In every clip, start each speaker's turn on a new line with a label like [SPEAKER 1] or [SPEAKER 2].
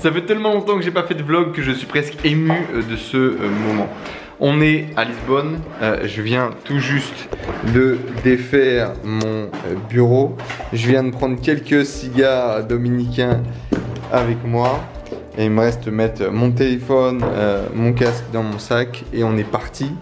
[SPEAKER 1] Ça fait tellement longtemps que j'ai pas fait de vlog que je suis presque ému de ce moment. On est à Lisbonne, je viens tout juste de défaire mon bureau. Je viens de prendre quelques cigares dominicains avec moi. Et il me reste mettre mon téléphone, mon casque dans mon sac et on est parti.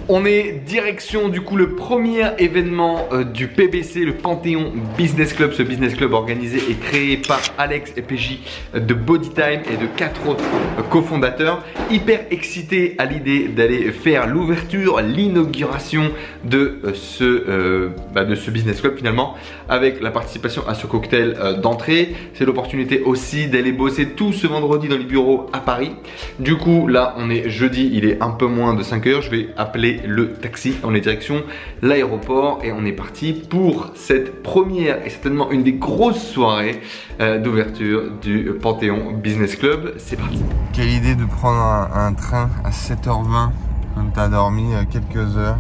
[SPEAKER 1] On est direction du coup le premier événement du PBC, le Panthéon Business Club. Ce business club organisé et créé par Alex et PJ de Bodytime et de 4 autres cofondateurs. Hyper excité à l'idée d'aller faire l'ouverture, l'inauguration de ce business club finalement, avec la participation à ce cocktail d'entrée. C'est l'opportunité aussi d'aller bosser tout ce vendredi dans les bureaux à Paris. Du coup là on est jeudi, il est un peu moins de 5 h. Je vais appeler le taxi, on est direction l'aéroport et on est parti pour cette première et certainement une des grosses soirées d'ouverture du Panthéon Business Club. C'est parti. Quelle idée de prendre un train à 7h20 quand t'as dormi quelques heures.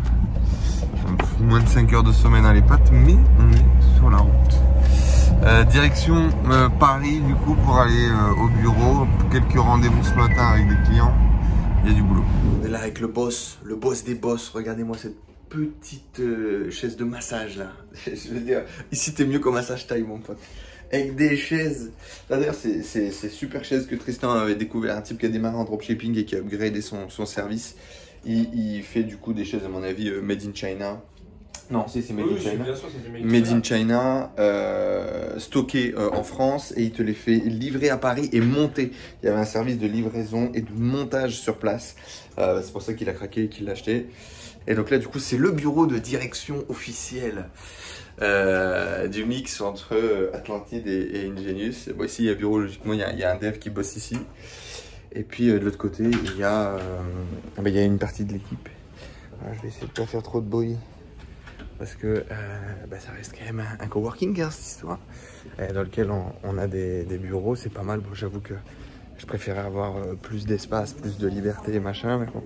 [SPEAKER 1] Moins de 5 heures de sommeil dans les pattes, mais on est sur la route. Direction Paris du coup pour aller au bureau. Quelques rendez-vous ce matin avec des clients. Il y a du boulot. On est là avec le boss des boss. Regardez-moi cette petite chaise de massage là. Je veux dire, ici t'es mieux qu'au massage taille mon pote. Avec des chaises. Là d'ailleurs c'est super chaise que Tristan avait découvert. Un type qui a démarré en dropshipping et qui a upgradé son service. Il fait du coup des chaises à mon avis made in China. Non, c'est made in China. Bien sûr, made in China, stocké en France et il te les fait livrer à Paris et monter. Il y avait un service de livraison et de montage sur place. C'est pour ça qu'il a craqué et qu'il l'a acheté. Et donc là, du coup, c'est le bureau de direction officiel du mix entre Atlantide et Ingenius. Bon, ici, il y a un bureau, logiquement, il y a un dev qui bosse ici. Et puis de l'autre côté, il y a une partie de l'équipe. Je vais essayer de ne pas faire trop de bruit. Parce que ça reste quand même un coworking hein, cette histoire dans lequel on a des bureaux, c'est pas mal. Bon, j'avoue que je préférais avoir plus d'espace, plus de liberté machin, mais bon,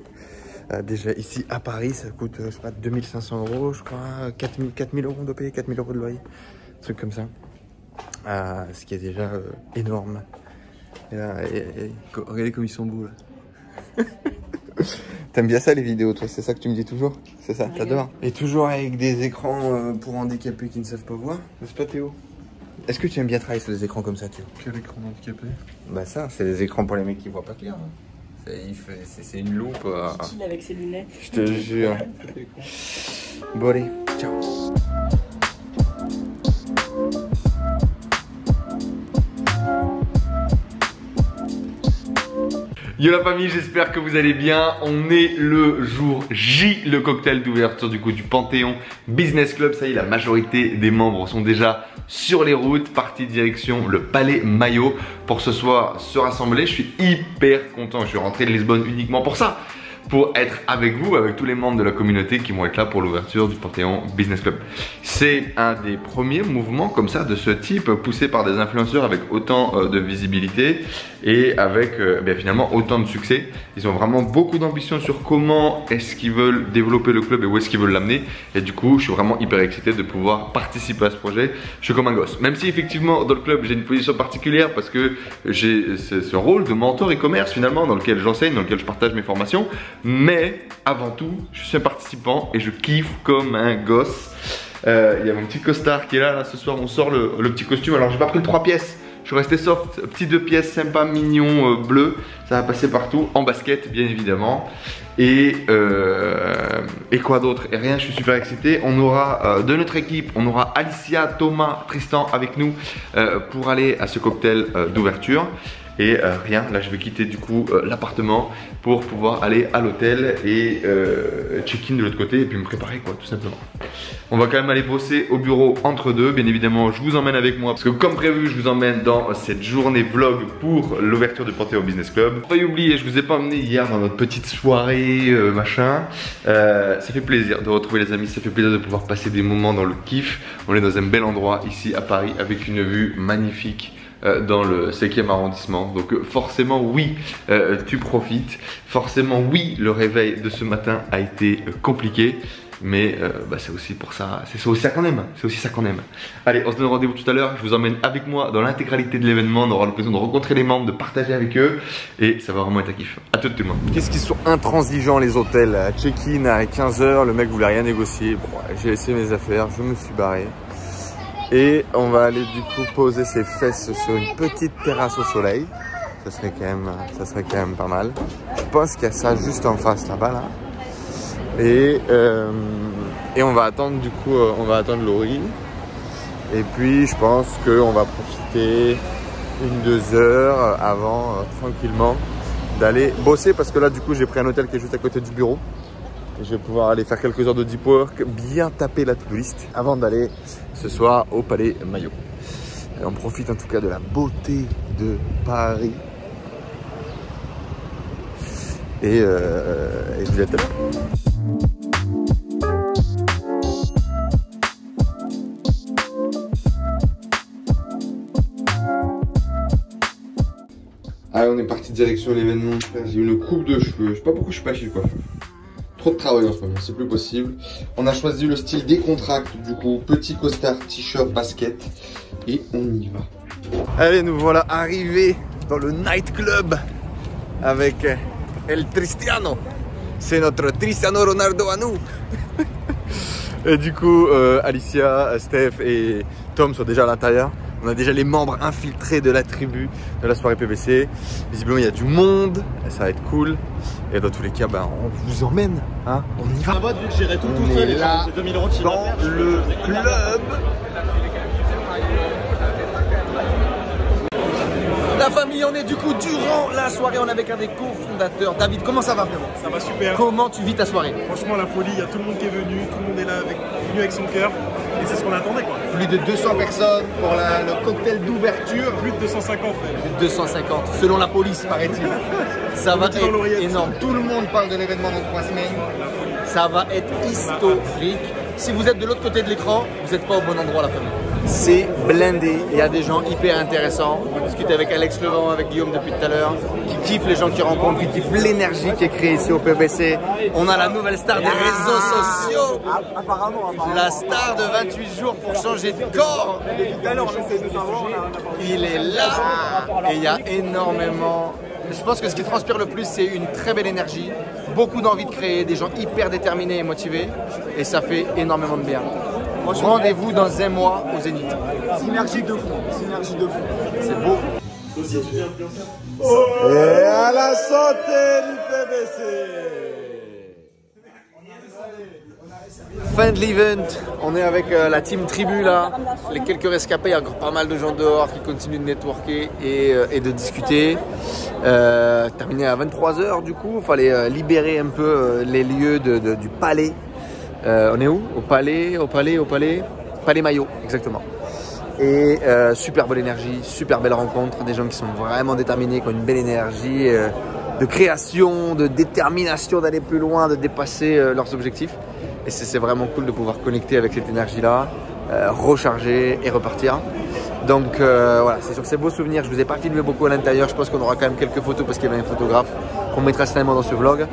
[SPEAKER 1] déjà ici à Paris ça coûte je sais pas 2500 €, je crois 4000 € on doit payer, 4000 € de loyer, un truc comme ça, ce qui est déjà énorme. Et là, regardez comme ils sont beaux là. T'aimes bien ça les vidéos toi, c'est ça que tu me dis toujours? C'est ça, t'adores? Et toujours avec des écrans pour handicapés qui ne savent pas voir, n'est-ce pas Théo? Est-ce que tu aimes bien travailler sur des écrans comme ça Théo?
[SPEAKER 2] Quel écran handicapé?
[SPEAKER 1] Bah ça, c'est des écrans pour les mecs qui voient pas clair. Hein. C'est une loupe.
[SPEAKER 3] Il avec ses lunettes.
[SPEAKER 1] Je te jure. Bon allez, ciao. Yo la famille, j'espère que vous allez bien. On est le jour J, le cocktail d'ouverture du coup du Panthéon Business Club. Ça y est, la majorité des membres sont déjà sur les routes, partis direction le Palais Maillot pour ce soir se rassembler. Je suis hyper content, je suis rentré de Lisbonne uniquement pour ça. Pour être avec vous, avec tous les membres de la communauté qui vont être là pour l'ouverture du Panthéon Business Club. C'est un des premiers mouvements comme ça de ce type poussé par des influenceurs avec autant de visibilité et avec finalement autant de succès. Ils ont vraiment beaucoup d'ambition sur comment est-ce qu'ils veulent développer le club et où est-ce qu'ils veulent l'amener. Et du coup, je suis vraiment hyper excité de pouvoir participer à ce projet. Je suis comme un gosse. Même si effectivement dans le club j'ai une position particulière parce que j'ai ce rôle de mentor e-commerce finalement dans lequel j'enseigne, dans lequel je partage mes formations. Mais avant tout, je suis un participant et je kiffe comme un gosse. Il y a mon petit costard qui est là, ce soir on sort le petit costume. Alors j'ai pas pris le 3 pièces, je suis resté soft, petit 2 pièces sympa, mignon, bleu. Ça va passer partout, en basket bien évidemment. Et quoi d'autre? Et rien, je suis super excité. On aura de notre équipe, on aura Alicia, Thomas, Tristan avec nous pour aller à ce cocktail d'ouverture. Et rien, là je vais quitter du coup l'appartement pour pouvoir aller à l'hôtel et check-in de l'autre côté et puis me préparer quoi tout simplement. On va quand même aller bosser au bureau entre deux, bien évidemment je vous emmène avec moi parce que comme prévu je vous emmène dans cette journée vlog pour l'ouverture du Panthéon Business Club. Pas oublier, je vous ai pas emmené hier dans notre petite soirée machin, ça fait plaisir de retrouver les amis, ça fait plaisir de pouvoir passer des moments dans le kiff. On est dans un bel endroit ici à Paris avec une vue magnifique dans le 5e arrondissement, donc forcément oui tu profites, forcément oui le réveil de ce matin a été compliqué, mais c'est aussi pour ça, c'est aussi ça qu'on aime, c'est aussi ça qu'on aime. Allez, on se donne rendez-vous tout à l'heure, je vous emmène avec moi dans l'intégralité de l'événement, on aura l'occasion de rencontrer les membres, de partager avec eux, et ça va vraiment être un kiff. À tout le monde. Qu'est-ce qu'ils sont intransigeants les hôtels, check-in à 15 h, le mec voulait rien négocier, bon, j'ai laissé mes affaires, je me suis barré. Et on va aller du coup poser ses fesses sur une petite terrasse au soleil. Ça serait quand même pas mal. Je pense qu'il y a ça juste en face là-bas là. Et on va attendre du coup, on va attendre Laurie. Et puis je pense qu'on va profiter 1-2 heures avant tranquillement d'aller bosser parce que là du coup j'ai pris un hôtel qui est juste à côté du bureau. Et je vais pouvoir aller faire quelques heures de deep work, bien taper la to-do list avant d'aller ce soir au Palais Maillot. Et on profite en tout cas de la beauté de Paris. Et je vous attends. Allez, on est parti direction l'événement. J'ai une coupe de cheveux. Je sais pas pourquoi je suis pas chez le coiffeur. Trop de travail en ce moment, c'est plus possible. On a choisi le style décontracte, du coup, petit costard, t-shirt, basket. Et on y va. Allez, nous voilà arrivés dans le nightclub avec El Cristiano. C'est notre Cristiano Ronaldo à nous. Et du coup, Alicia, Steph et Tom sont déjà à l'intérieur. On a déjà les membres infiltrés de la tribu de la soirée PBC. Visiblement, il y a du monde, ça va être cool. Et dans tous les cas, on vous emmène, hein, on y va.
[SPEAKER 2] Vu que j'irai tout seul,
[SPEAKER 1] là,
[SPEAKER 2] c'est 2000 €
[SPEAKER 1] dans le club. La famille, on est du coup durant la soirée, on est avec un des cofondateurs. David, comment ça va vraiment?
[SPEAKER 2] Ça va super.
[SPEAKER 1] Comment tu vis ta soirée?
[SPEAKER 2] Franchement, la folie, il y a tout le monde qui est venu, tout le monde est là, venu avec son cœur. Et c'est ce qu'on attendait quoi.
[SPEAKER 1] Plus de 200 personnes pour le cocktail d'ouverture.
[SPEAKER 2] Plus de 250 même.
[SPEAKER 1] Plus de 250, selon la police paraît-il. Ça va être énorme. Tout le monde parle de l'événement dans 3 semaines. Ça va être historique. Si vous êtes de l'autre côté de l'écran, vous n'êtes pas au bon endroit la famille. C'est blindé, il y a des gens hyper intéressants. On discute avec Alex Levent, avec Guillaume depuis tout à l'heure, qui kiffent les gens qui rencontrent, qui kiffent l'énergie qui est créée ici au PBC. On a la nouvelle star des réseaux sociaux,
[SPEAKER 2] Apparemment.
[SPEAKER 1] la star de 28 jours pour changer de corps.
[SPEAKER 2] Tout à l'heure, on essaie de savoir.
[SPEAKER 1] Il est là et il y a énormément. Je pense que ce qui transpire le plus, c'est une très belle énergie, beaucoup d'envie de créer, des gens hyper déterminés et motivés, et ça fait énormément de bien. Rendez-vous dans un mois au Zénith.
[SPEAKER 2] Synergie de fou.
[SPEAKER 1] C'est beau.
[SPEAKER 2] Et à la santé du PBC.
[SPEAKER 1] Fin de l'event, on est avec la team Tribu là, les quelques rescapés, il y a encore pas mal de gens dehors qui continuent de networker et de discuter. Terminé à 23 h du coup, il fallait libérer un peu les lieux du palais. On est où? Au palais Maillot, exactement. Et super belle énergie, super belle rencontre, des gens qui sont vraiment déterminés, qui ont une belle énergie de création, de détermination d'aller plus loin, de dépasser leurs objectifs. Et c'est vraiment cool de pouvoir connecter avec cette énergie-là, recharger et repartir. Donc voilà, c'est sur ces beaux souvenirs. Je ne vous ai pas filmé beaucoup à l'intérieur. Je pense qu'on aura quand même quelques photos parce qu'il y avait un photographe qu'on mettra certainement dans ce vlog.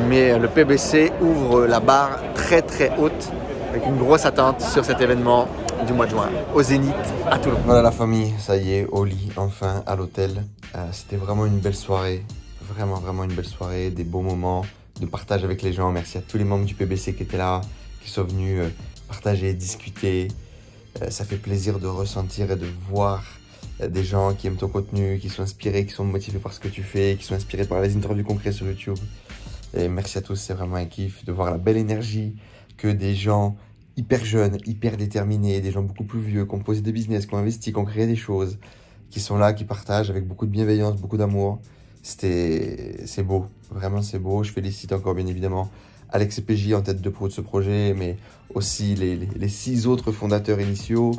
[SPEAKER 1] Mais le PBC ouvre la barre très très haute avec une grosse attente sur cet événement du mois de juin au Zénith à Toulon. Voilà la famille, ça y est, au lit, enfin à l'hôtel. C'était vraiment une belle soirée, vraiment une belle soirée, des beaux moments de partage avec les gens. Merci à tous les membres du PBC qui étaient là, qui sont venus partager, discuter. Ça fait plaisir de ressentir et de voir des gens qui aiment ton contenu, qui sont inspirés, qui sont motivés par ce que tu fais, qui sont inspirés par les interviews concrètes sur YouTube. Et merci à tous, c'est vraiment un kiff de voir la belle énergie que des gens hyper jeunes, hyper déterminés, des gens beaucoup plus vieux, qui ont posé des business, qui ont investi, qui ont créé des choses, qui sont là, qui partagent avec beaucoup de bienveillance, beaucoup d'amour. C'est beau, vraiment c'est beau. Je félicite encore bien évidemment Alex et PJ en tête de proue de ce projet, mais aussi les 6 autres fondateurs initiaux.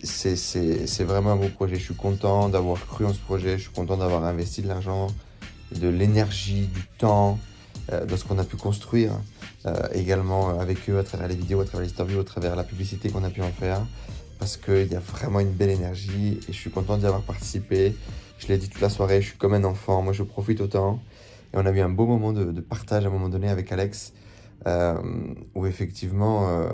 [SPEAKER 1] C'est vraiment un beau projet. Je suis content d'avoir cru en ce projet, je suis content d'avoir investi de l'argent, de l'énergie, du temps dans ce qu'on a pu construire. Également avec eux à travers les vidéos, à travers les interviews, à travers la publicité qu'on a pu en faire. Parce qu'il y a vraiment une belle énergie et je suis content d'y avoir participé. Je l'ai dit toute la soirée, je suis comme un enfant, moi je profite autant. Et on a eu un beau moment de partage à un moment donné avec Alex, où effectivement,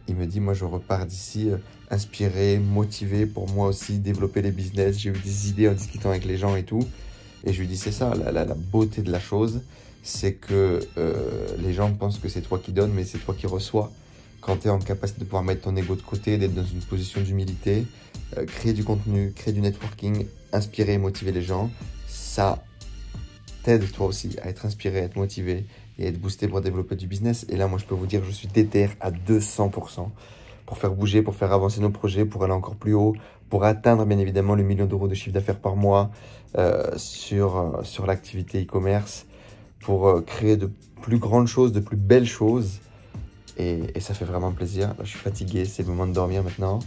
[SPEAKER 1] il me dit, moi je repars d'ici inspiré, motivé pour moi aussi développer les business. J'ai eu des idées en discutant avec les gens et tout. Et je lui dis, c'est ça, la beauté de la chose, c'est que les gens pensent que c'est toi qui donnes, mais c'est toi qui reçois. Quand tu es en capacité de pouvoir mettre ton ego de côté, d'être dans une position d'humilité, créer du contenu, créer du networking, inspirer et motiver les gens, ça t'aide toi aussi à être inspiré, à être motivé et à être boosté pour développer du business. Et là, moi, je peux vous dire, je suis déter à 200% pour faire bouger, pour faire avancer nos projets, pour aller encore plus haut, pour atteindre bien évidemment le 1 million d'euros de chiffre d'affaires par mois sur l'activité e-commerce, pour créer de plus grandes choses, de plus belles choses. Et ça fait vraiment plaisir. Là, je suis fatigué, c'est le moment de dormir maintenant.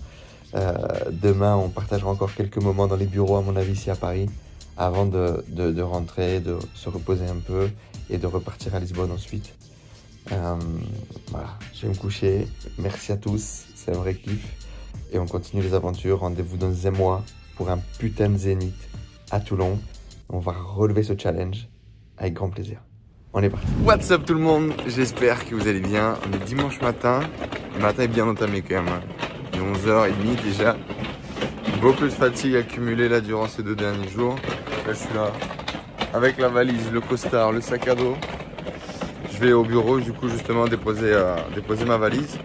[SPEAKER 1] Demain, on partagera encore quelques moments dans les bureaux, à mon avis, ici à Paris, avant de rentrer, de se reposer un peu et de repartir à Lisbonne ensuite. Voilà, je vais me coucher. Merci à tous, c'est un vrai kiff. Et on continue les aventures. Rendez-vous dans un mois pour un putain de zénith à Toulon. On va relever ce challenge avec grand plaisir. On est parti. What's up tout le monde, j'espère que vous allez bien. On est dimanche matin. Le matin est bien entamé quand même. Il est 11h30 déjà. Beaucoup de fatigue accumulée là durant ces 2 derniers jours. Là je suis là avec la valise, le costard, le sac à dos. Je vais au bureau du coup justement déposer ma valise.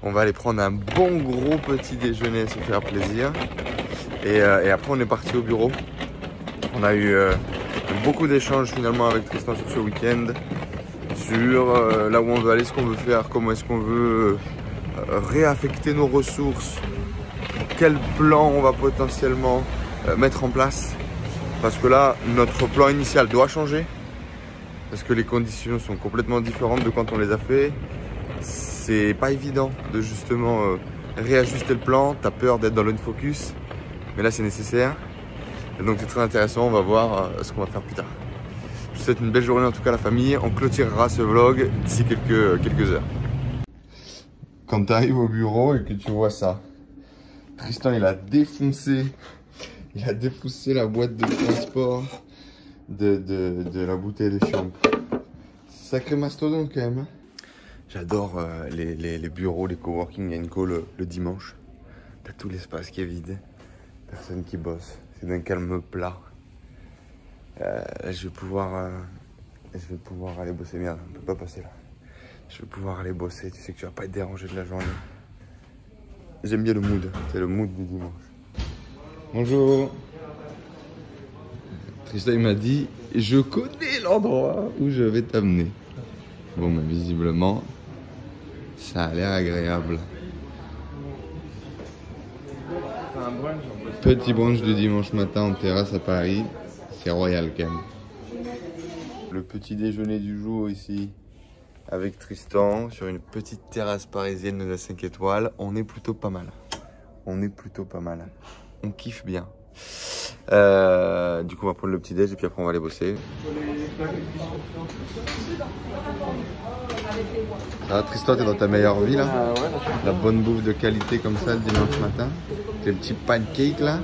[SPEAKER 1] On va aller prendre un bon gros petit déjeuner, se faire plaisir. Et après on est parti au bureau. On a eu beaucoup d'échanges finalement avec Tristan sur ce week-end. Sur là où on veut aller, ce qu'on veut faire, comment est-ce qu'on veut réaffecter nos ressources. Quel plan on va potentiellement mettre en place. Parce que là, notre plan initial doit changer. Parce que les conditions sont complètement différentes de quand on les a fait. C'est pas évident de justement réajuster le plan. T'as peur d'être dans l'unfocus. Mais là, c'est nécessaire. Et donc, c'est très intéressant. On va voir ce qu'on va faire plus tard. Je vous souhaite une belle journée en tout cas la famille. On clôturera ce vlog d'ici quelques heures. Quand tu arrives au bureau et que tu vois ça, Tristan il a défoncé la boîte de transport de la bouteille de chambre. Sacré mastodonte quand même. Hein. J'adore les bureaux, les coworking, il y a une call le dimanche. T'as tout l'espace qui est vide. Personne qui bosse. C'est d'un calme plat. Je vais pouvoir aller bosser. Merde, on peut pas passer là. Je vais pouvoir aller bosser. Tu sais que tu vas pas être dérangé de la journée. J'aime bien le mood. C'est le mood du dimanche. Bonjour. Tristan il m'a dit, je connais l'endroit où je vais t'amener. Bon, mais visiblement, ça a l'air agréable. Petit brunch de dimanche matin en terrasse à Paris. C'est royal quand même. Le petit déjeuner du jour ici avec Tristan sur une petite terrasse parisienne de 5 étoiles. On est plutôt pas mal. On kiffe bien. Du coup on va prendre le petit déj et puis après on va aller bosser. Ça va Tristan, t'es dans ta meilleure vie là? Ouais, la bonne bouffe de qualité comme ça le dimanche matin. Tes petits pancakes là.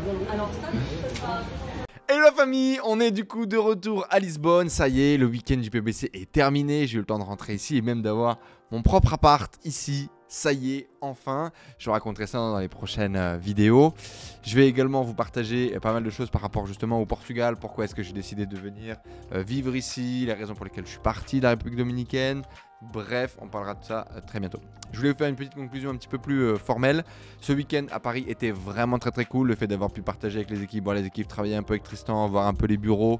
[SPEAKER 1] Hello la famille, on est du coup de retour à Lisbonne. Ça y est, le week-end du PBC est terminé. J'ai eu le temps de rentrer ici et même d'avoir mon propre appart ici. Ça y est, enfin. Je vous raconterai ça dans les prochaines vidéos. Je vais également vous partager pas mal de choses par rapport justement au Portugal. Pourquoi est-ce que j'ai décidé de venir vivre ici, les raisons pour lesquelles je suis parti de la République Dominicaine. Bref, on parlera de ça très bientôt. Je voulais vous faire une petite conclusion un petit peu plus formelle. Ce week-end à Paris était vraiment très cool. Le fait d'avoir pu partager avec les équipes, voir les équipes travailler un peu avec Tristan, voir un peu les bureaux.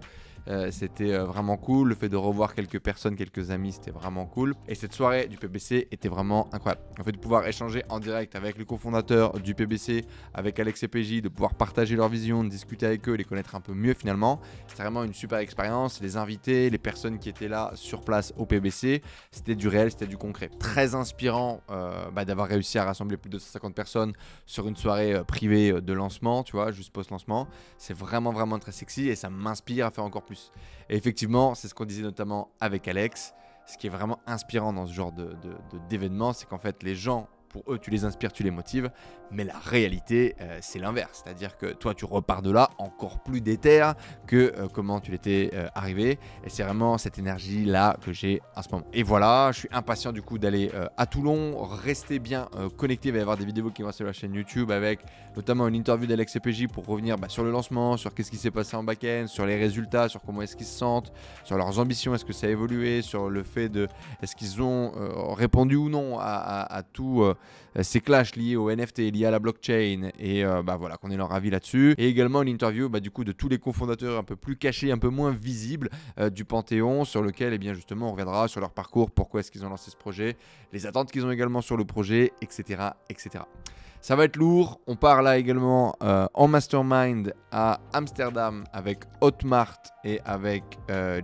[SPEAKER 1] C'était vraiment cool. Le fait de revoir quelques personnes, quelques amis, c'était vraiment cool. Et cette soirée du PBC était vraiment incroyable. Le fait de pouvoir échanger en direct avec les cofondateurs du PBC, avec Alex et PJ, de pouvoir partager leur vision, de discuter avec eux, les connaître un peu mieux finalement. C'était vraiment une super expérience. Les invités, les personnes qui étaient là sur place au PBC, c'était du réel, c'était du concret. Très inspirant d'avoir réussi à rassembler plus de 250 personnes sur une soirée privée de lancement, tu vois, juste post-lancement. C'est vraiment très sexy et ça m'inspire à faire encore plus. Et effectivement, c'est ce qu'on disait notamment avec Alex. Ce qui est vraiment inspirant dans ce genre d'événement, c'est qu'en fait, les gens
[SPEAKER 3] pour eux, tu les inspires, tu les motives. Mais la réalité, c'est l'inverse. C'est-à-dire que toi, tu repars de là encore plus déter que comment tu l'étais arrivé. Et c'est vraiment cette énergie-là que j'ai en ce moment. Et voilà, je suis impatient du coup d'aller à Toulon. Restez bien connectés. Il va y avoir des vidéos qui vont sur la chaîne YouTube avec notamment une interview d'Alex CPJ pour revenir sur le lancement, sur qu'est-ce qui s'est passé en back-end, sur les résultats, sur comment est-ce qu'ils se sentent, sur leurs ambitions, est-ce que ça a évolué, sur le fait de est-ce qu'ils ont répondu ou non à tous ces clashs liés au NFT, liés à la blockchain et voilà, qu'on ait leur avis là-dessus. Et également une interview du coup de tous les cofondateurs un peu plus cachés, un peu moins visibles du Panthéon, sur lequel justement on reviendra sur leur parcours, pourquoi est-ce qu'ils ont lancé ce projet, les attentes qu'ils ont également sur le projet, etc. etc. Ça va être lourd. On part là également en mastermind à Amsterdam avec Hotmart et avec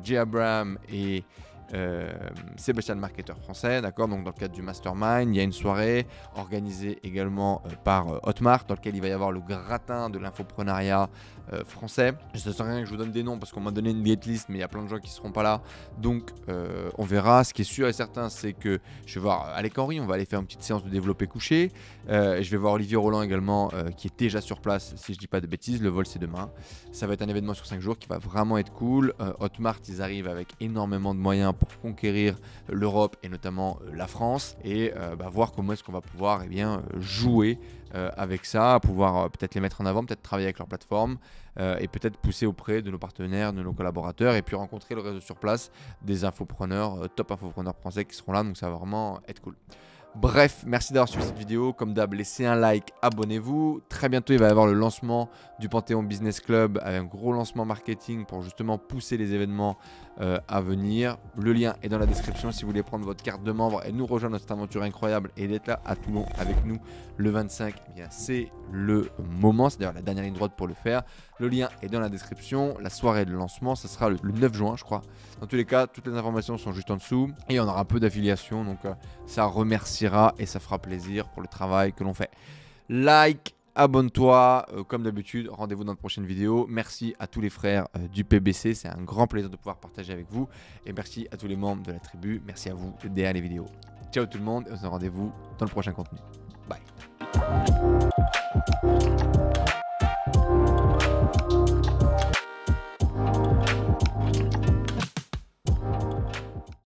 [SPEAKER 3] Jay Abraham et Sébastien, le marketeur français, d'accord. Donc dans le cadre du mastermind, il y a une soirée organisée également par Hotmart, dans laquelle il va y avoir le gratin de l'infoprenariat français. Je ne sais rien que je vous donne des noms parce qu'on m'a donné une list, mais il y a plein de gens qui ne seront pas là, donc on verra. Ce qui est sûr et certain, c'est que je vais voir Alec Henry, on va aller faire une petite séance de développé couché. Je vais voir Olivier Roland également, qui est déjà sur place, si je dis pas de bêtises. Le vol c'est demain. Ça va être un événement sur 5 jours qui va vraiment être cool. Hotmart, ils arrivent avec énormément de moyens pour conquérir l'Europe et notamment la France, et voir comment est-ce qu'on va pouvoir jouer avec ça, pouvoir peut-être les mettre en avant, peut-être travailler avec leur plateforme et peut-être pousser auprès de nos partenaires, de nos collaborateurs, et puis rencontrer le réseau sur place des infopreneurs, top infopreneurs français qui seront là, donc ça va vraiment être cool. Bref, merci d'avoir suivi cette vidéo. Comme d'hab, laissez un like, abonnez-vous. Très bientôt, il va y avoir le lancement du Panthéon Business Club avec un gros lancement marketing pour justement pousser les événements à venir. Le lien est dans la description si vous voulez prendre votre carte de membre et nous rejoindre dans cette aventure incroyable et d'être là à Toulon avec nous le 25. C'est le moment, c'est d'ailleurs la dernière ligne droite pour le faire. Le lien est dans la description. La soirée de lancement, ça sera le 9 juin, je crois. Dans tous les cas, toutes les informations sont juste en dessous et on aura un peu d'affiliation, donc ça remerciera et ça fera plaisir pour le travail que l'on fait. Like, abonne-toi, comme d'habitude, rendez-vous dans de prochaines vidéos. Merci à tous les frères du PBC, c'est un grand plaisir de pouvoir partager avec vous. Et merci à tous les membres de la tribu, merci à vous derrière les vidéos. Ciao tout le monde et on se donne rendez-vous dans le prochain contenu.